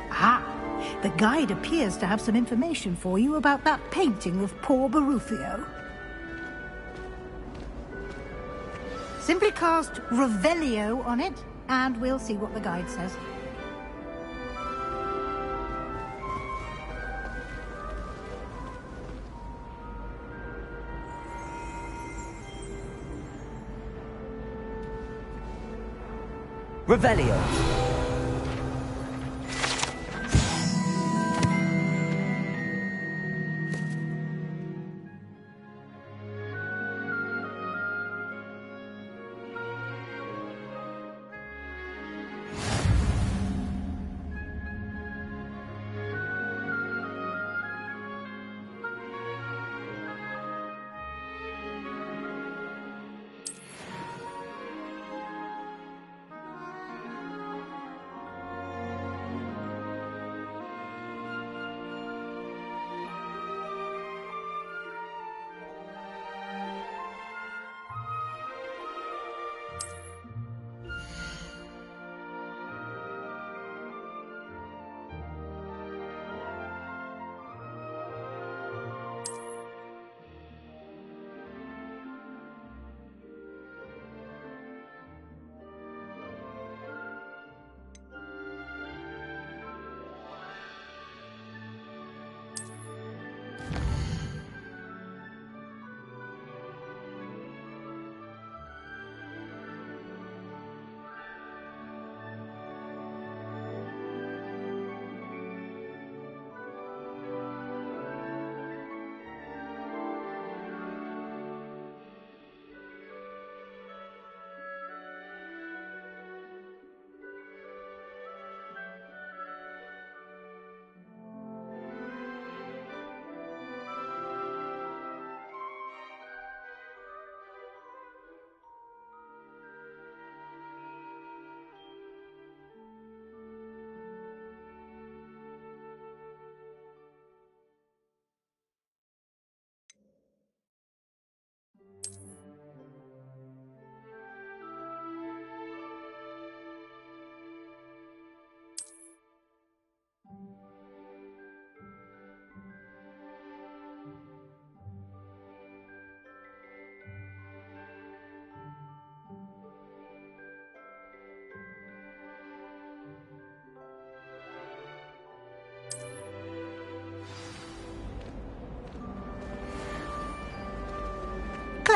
Ah, the guide appears to have some information for you about that painting of poor Barufio. Simply cast Revelio on it, and we'll see what the guide says. Revelio.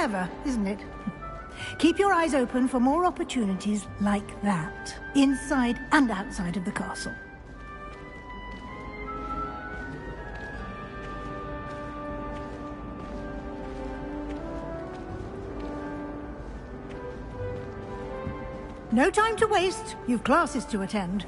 Clever, isn't it? Keep your eyes open for more opportunities like that, inside and outside of the castle. No time to waste. You've classes to attend.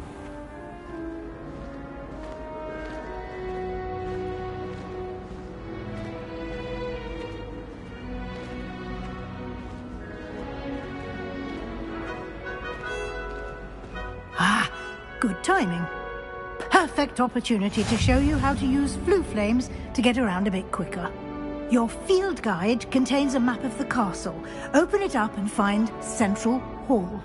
Ah, good timing. Perfect opportunity to show you how to use flue flames to get around a bit quicker. Your field guide contains a map of the castle. Open it up and find Central Hall.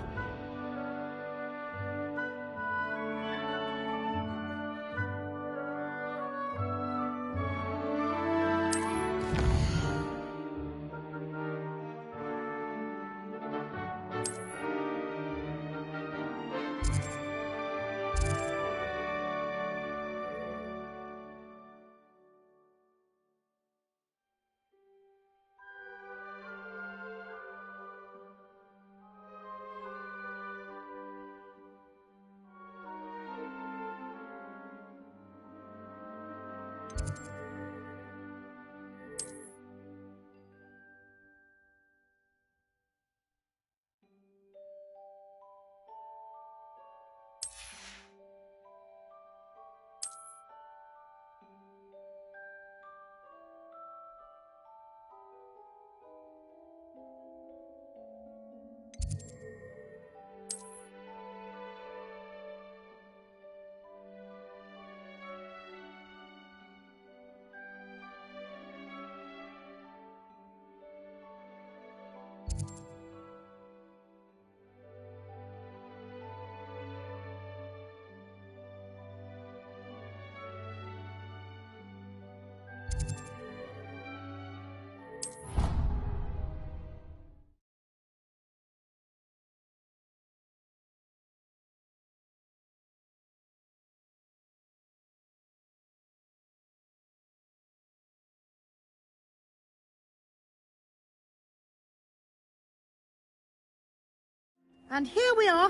And here we are.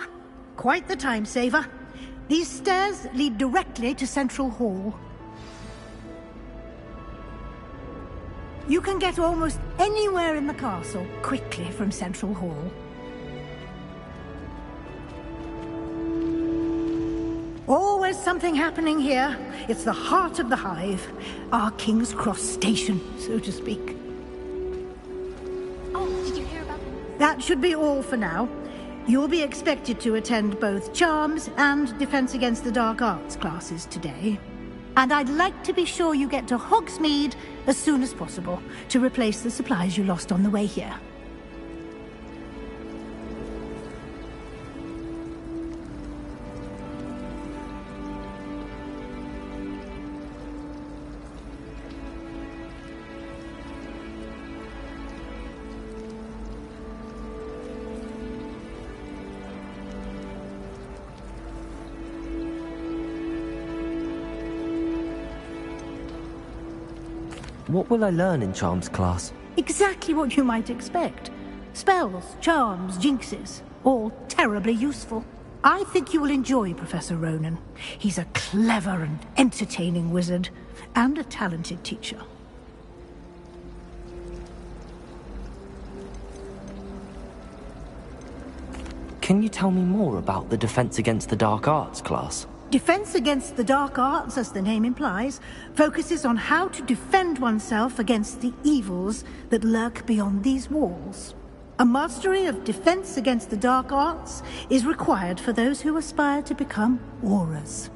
Quite the time saver. These stairs lead directly to Central Hall. You can get almost anywhere in the castle quickly from Central Hall. Always something happening here. It's the heart of the hive. Our King's Cross station, so to speak. Oh, did you hear about That should be all for now. You'll be expected to attend both Charms and Defense Against the Dark Arts classes today. And I'd like to be sure you get to Hogsmeade as soon as possible to replace the supplies you lost on the way here. What will I learn in Charms class? Exactly what you might expect. Spells, charms, jinxes, all terribly useful. I think you will enjoy Professor Ronan. He's a clever and entertaining wizard, and a talented teacher. Can you tell me more about the Defense Against the Dark Arts class? Defense Against the Dark Arts, as the name implies, focuses on how to defend oneself against the evils that lurk beyond these walls. A mastery of Defense Against the Dark Arts is required for those who aspire to become Aurors.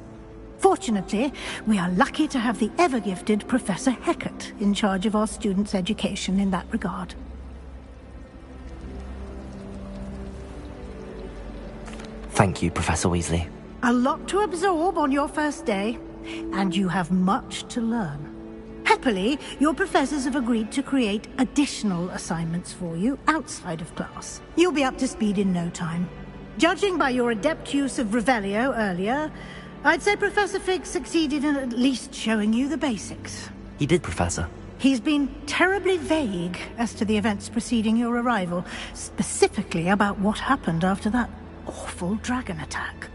Fortunately, we are lucky to have the ever-gifted Professor Hecat in charge of our students' education in that regard. Thank you, Professor Weasley. A lot to absorb on your first day, and you have much to learn. Happily, your professors have agreed to create additional assignments for you outside of class. You'll be up to speed in no time. Judging by your adept use of Revelio earlier, I'd say Professor Fig succeeded in at least showing you the basics. He did, Professor. He's been terribly vague as to the events preceding your arrival, specifically about what happened after that awful dragon attack.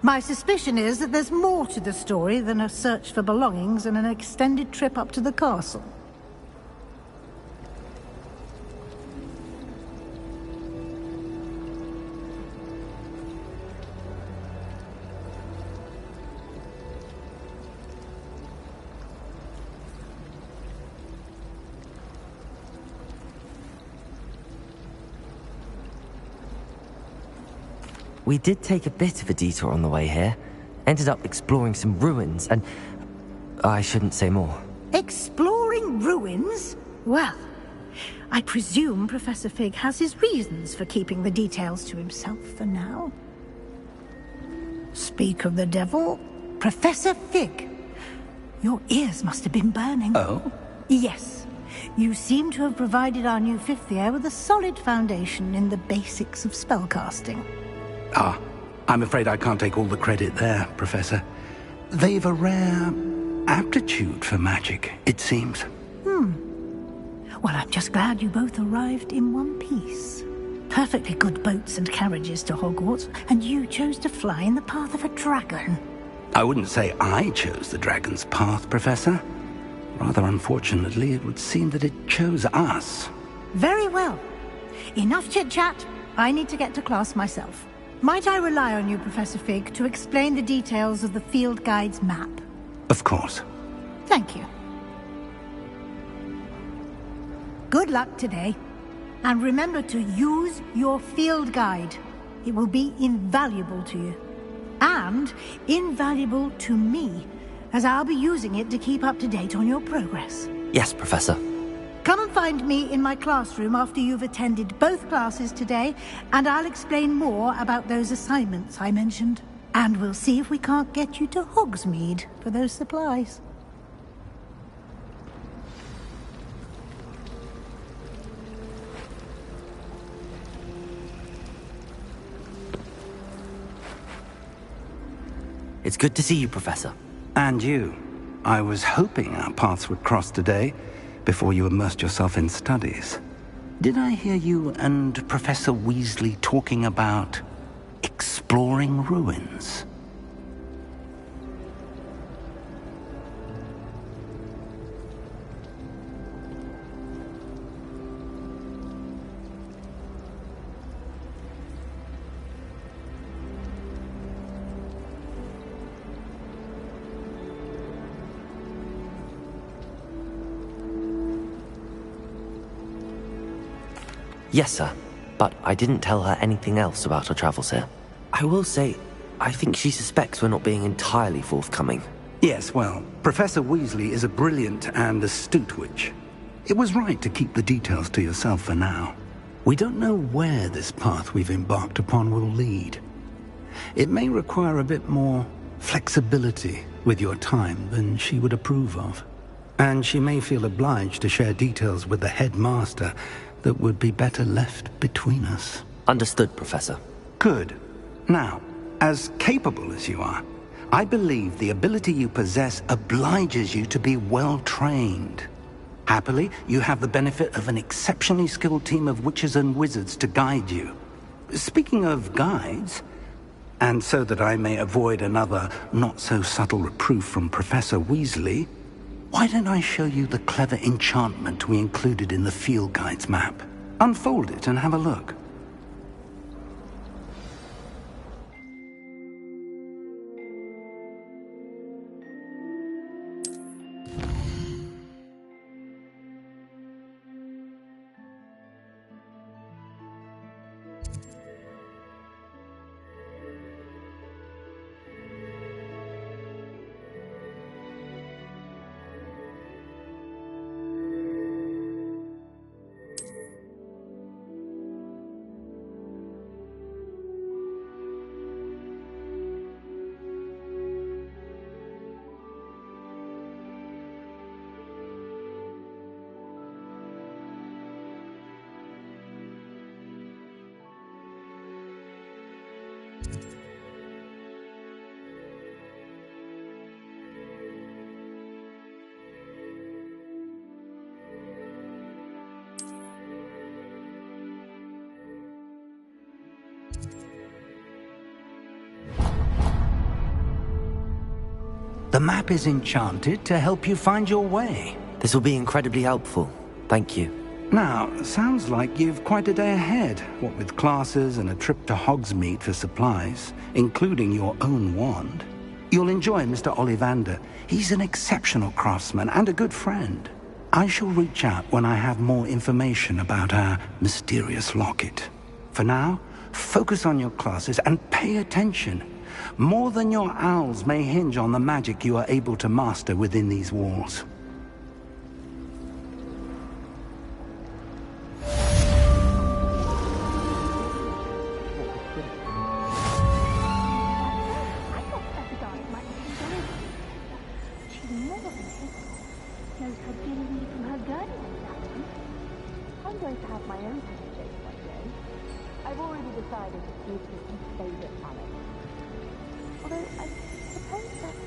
My suspicion is that there's more to the story than a search for belongings and an extended trip up to the castle. We did take a bit of a detour on the way here. Ended up exploring some ruins and... I shouldn't say more. Exploring ruins? Well, I presume Professor Fig has his reasons for keeping the details to himself for now. Speak of the devil, Professor Fig. Your ears must have been burning. Oh? Yes. You seem to have provided our new fifth year with a solid foundation in the basics of spellcasting. Ah, I'm afraid I can't take all the credit there, Professor. They've a rare aptitude for magic, it seems. Well, I'm just glad you both arrived in one piece. Perfectly good boats and carriages to Hogwarts, and you chose to fly in the path of a dragon. I wouldn't say I chose the dragon's path, Professor. Rather unfortunately, it would seem that it chose us. Very well. Enough chit-chat. I need to get to class myself. Might I rely on you, Professor Fig, to explain the details of the field guide's map? Of course. Thank you. Good luck today. And remember to use your field guide. It will be invaluable to you. And invaluable to me, as I'll be using it to keep up to date on your progress. Yes, Professor. Come and find me in my classroom after you've attended both classes today, and I'll explain more about those assignments I mentioned. And we'll see if we can't get you to Hogsmeade for those supplies. It's good to see you, Professor. And you. I was hoping our paths would cross today, before you immersed yourself in studies. Did I hear you and Professor Weasley talking about exploring ruins? Yes, sir. But I didn't tell her anything else about our travels here. I will say, I think she suspects we're not being entirely forthcoming. Yes, well, Professor Weasley is a brilliant and astute witch. It was right to keep the details to yourself for now. We don't know where this path we've embarked upon will lead. It may require a bit more flexibility with your time than she would approve of. And she may feel obliged to share details with the headmaster that would be better left between us. Understood, Professor. Good. Now, as capable as you are, I believe the ability you possess obliges you to be well trained. Happily, you have the benefit of an exceptionally skilled team of witches and wizards to guide you. Speaking of guides, and so that I may avoid another not-so-subtle reproof from Professor Weasley, why don't I show you the clever enchantment we included in the field guide's map? Unfold it and have a look. The map is enchanted to help you find your way. This will be incredibly helpful. Thank you. Now, sounds like you've quite a day ahead, what with classes and a trip to Hogsmeade for supplies, including your own wand. You'll enjoy Mr. Ollivander. He's an exceptional craftsman and a good friend. I shall reach out when I have more information about our mysterious locket. For now, focus on your classes and pay attention. More than your owls may hinge on the magic you are able to master within these walls. I'm going to have my own project one day. I've already decided to choose my favourite planet. Although I suppose that's